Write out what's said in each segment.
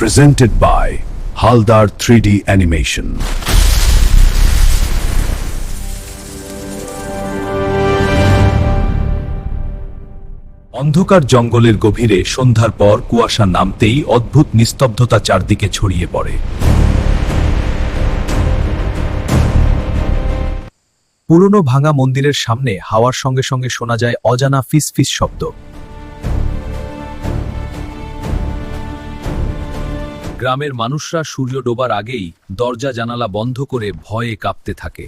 presented by Haldar 3D Animation. অন্ধকার জঙ্গলের গভীরে সন্ধ্যার পর কুয়াশা নামতেই অদ্ভুত নিস্তব্ধতা চারদিকে ছড়িয়ে পড়ে। পুরনো ভাঙা মন্দিরের সামনে হাওয়ার সঙ্গে সঙ্গে শোনা যায় অজানা ফিসফিস শব্দ। গ্রামের মানুষরা সূর্য ডোবার আগেই দরজা জানালা বন্ধ করে ভয়ে কাঁপতে থাকে।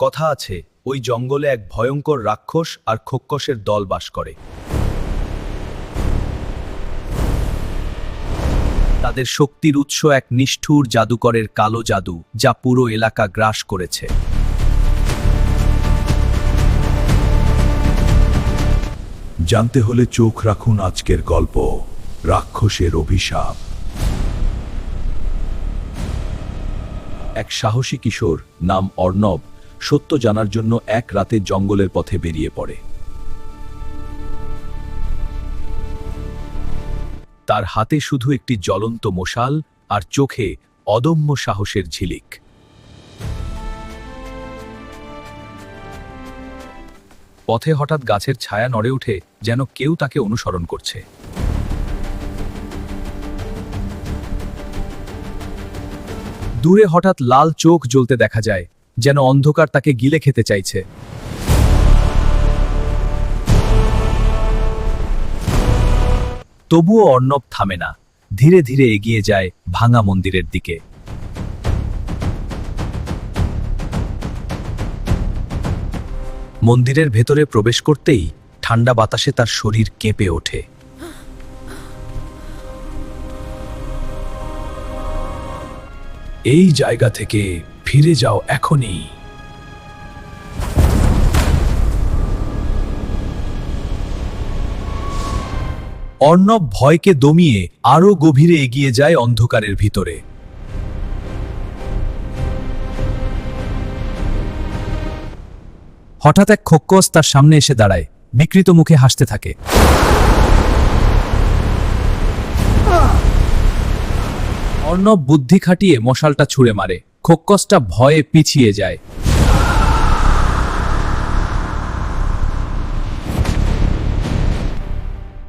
কথা আছে, ওই জঙ্গলে এক ভয়ঙ্কর রাক্ষস আর খোক্কসের দল বাস করে। তাদের শক্তির উৎস এক নিষ্ঠুর জাদুকরের কালো জাদু, যা পুরো এলাকা গ্রাস করেছে। জানতে হলে চোখ রাখুন আজকের গল্প, রাক্ষসের অভিশাপ। এক সাহসী কিশোর নাম অর্ণব সত্য জানার জন্য এক রাতে জঙ্গলের পথে বেরিয়ে পড়ে। তার হাতে শুধু একটি জ্বলন্ত মশাল আর চোখে অদম্য সাহসের ঝিলিক। পথে হঠাৎ গাছের ছায়া নড়ে ওঠে, যেন কেউ তাকে অনুসরণ করছে। দূরে হঠাৎ লাল চোখ জ্বলতে দেখা যায়, যেন অন্ধকার তাকে গিলে খেতে চাইছে। তবুও অর্ণব থামে না, ধীরে ধীরে এগিয়ে যায় ভাঙা মন্দিরের দিকে। মন্দিরের ভেতরে প্রবেশ করতেই ঠান্ডা বাতাসে তার শরীর কেঁপে ওঠে। এই জায়গা থেকে ফিরে যাও এখনই। অর্ণব ভয়কে দমিয়ে আরো গভীরে এগিয়ে যায় অন্ধকারের ভিতরে। হঠাৎ এক খোক্কস তার সামনে এসে দাঁড়ায়, বিকৃত মুখে হাসতে থাকে। অর্ণব বুদ্ধি খাটিয়ে মশালটা ছুঁড়ে মারে, খোক্কসটা ভয়ে পিছিয়ে যায়।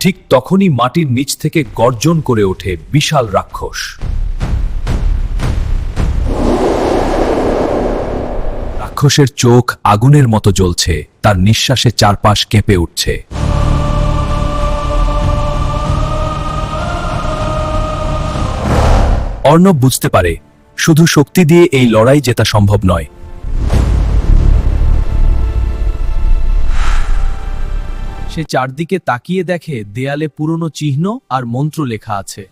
ঠিক তখনই মাটির নিচ থেকে গর্জন করে ওঠে বিশাল রাক্ষস। রাক্ষসের চোখ আগুনের মতো জ্বলছে, তার নিঃশ্বাসে চারপাশ কেঁপে উঠছে। অর্ণব বুঝতে পারে, শুধু শক্তি দিয়ে এই লড়াই জেতা সম্ভব নয়। সে চারদিকে তাকিয়ে দেখে দেয়ালে পুরনো চিহ্ন আর মন্ত্র লেখা আছে।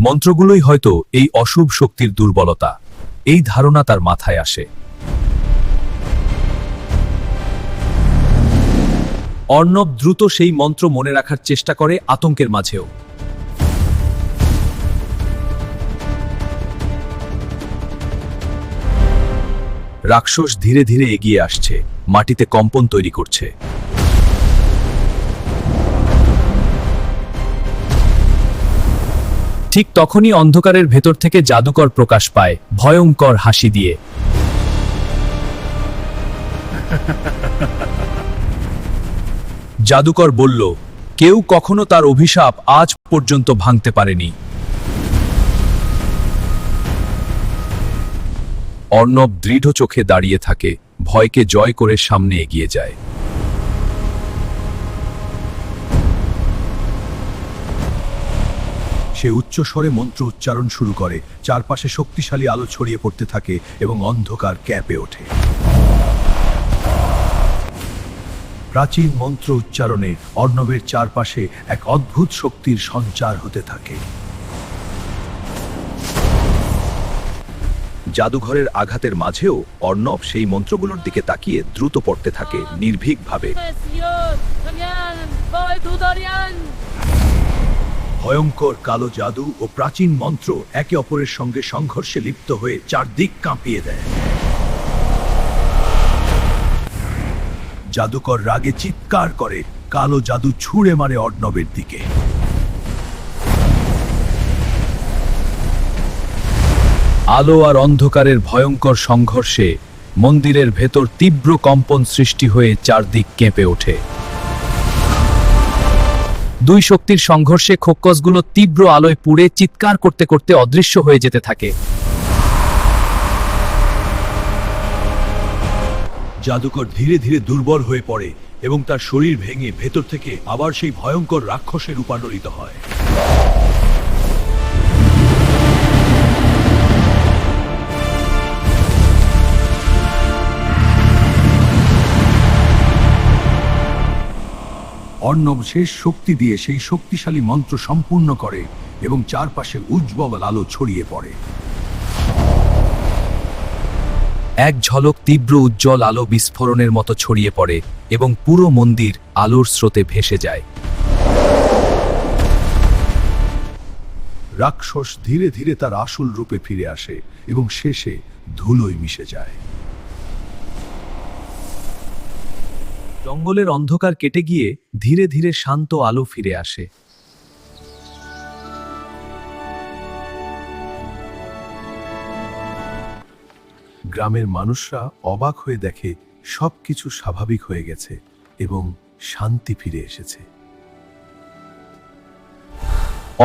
মন্ত্রগুলোই হয়তো এই অশুভ শক্তির দুর্বলতা, এই ধারণা তার মাথায় আসে। অর্ণব দ্রুত সেই মন্ত্র মনে রাখার চেষ্টা করে, আতঙ্কের মাঝেও। রাক্ষস ধীরে ধীরে এগিয়ে আসছে, মাটিতে কম্পন তৈরি করছে। ঠিক তখনই অন্ধকারের ভেতর থেকে জাদুকর প্রকাশ পায়, ভয়ঙ্কর হাসি দিয়ে। জাদুকর বলল, কেউ কখনো তার অভিশাপ আজ পর্যন্ত ভাঙতে পারেনি। অর্ণব দৃঢ় চোখে দাঁড়িয়ে থাকে, ভয়কে জয় করে সামনে এগিয়ে যায়। সে উচ্চস্বরে মন্ত্র উচ্চারণ শুরু করে, চারপাশে শক্তিশালী আলো ছড়িয়ে পড়তে থাকে এবং অন্ধকার কেঁপে ওঠে। প্রাচীন মন্ত্র উচ্চারণে অর্ণবের চারপাশে এক অদ্ভুত শক্তির সঞ্চার হতে থাকে। জাদুঘরের আঘাতের মাঝেও অর্ণব সেই মন্ত্রগুলোর দিকে তাকিয়ে দ্রুত পড়তে থাকে নির্ভীকভাবে। ভয়ঙ্কর কালো জাদু ও প্রাচীন মন্ত্র একে অপরের সঙ্গে সংঘর্ষে লিপ্ত হয়ে চারদিক কাঁপিয়ে দেয়। জাদুকর রাগে চিৎকার করে কালো জাদু ছুঁড়ে মারে অর্ণবের দিকে। আলো আর অন্ধকারের ভয়ঙ্কর সংঘর্ষে মন্দিরের ভেতর তীব্র কম্পন সৃষ্টি হয়ে চারদিক কেঁপে ওঠে। দুই শক্তির সংঘর্ষে খোক্কসগুলো তীব্র আলোয় পুড়ে চিৎকার করতে করতে অদৃশ্য হয়ে যেতে থাকে। জাদুকর ধীরে ধীরে দুর্বল হয়ে পড়ে এবং তার শরীর ভেঙে ভেতর থেকে আবার সেই ভয়ঙ্কর রাক্ষসে রূপান্তরিত হয়। অর্ণব শেষ শক্তি দিয়ে সেই শক্তিশালী মন্ত্র সম্পূর্ণ করে এবং চারপাশে উজ্জ্বল আলো ছড়িয়ে পড়ে। এক ঝলক তীব্র উজ্জ্বল আলো বিস্ফোরণের মতো ছড়িয়ে পড়ে এবং পুরো মন্দির আলোর স্রোতে ভেসে যায়। রাক্ষস ধীরে ধীরে তার আসল রূপে ফিরে আসে এবং শেষে ধুলোয় মিশে যায়। জঙ্গলের অন্ধকার কেটে গিয়ে ধীরে ধীরে শান্ত আলো ফিরে আসে। গ্রামের মানুষরা অবাক হয়ে দেখে সবকিছু স্বাভাবিক হয়ে গেছে এবং শান্তি ফিরে এসেছে।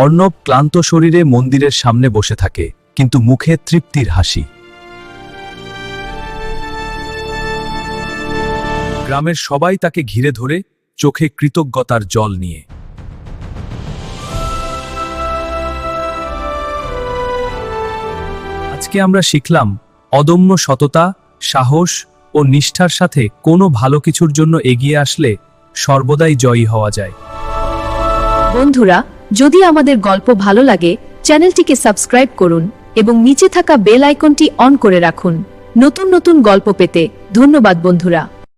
অর্ণব ক্লান্ত শরীরে মন্দিরের সামনে বসে থাকে, কিন্তু মুখে তৃপ্তির হাসি। গ্রামের সবাই তাকে ঘিরে ধরে, চোখে কৃতজ্ঞতার জল নিয়ে। আজকে আমরা শিখলাম অদম্য সততা, সাহস ও নিষ্ঠার সাথে কোনো ভালো কিছুর জন্য এগিয়ে আসলে সর্বদাই জয়ী হওয়া যায়। বন্ধুরা, যদি আমাদের গল্প ভালো লাগে, চ্যানেলটিকে সাবস্ক্রাইব করুন এবং নিচে থাকা বেল আইকনটি অন করে রাখুন নতুন নতুন গল্প পেতে। ধন্যবাদ বন্ধুরা।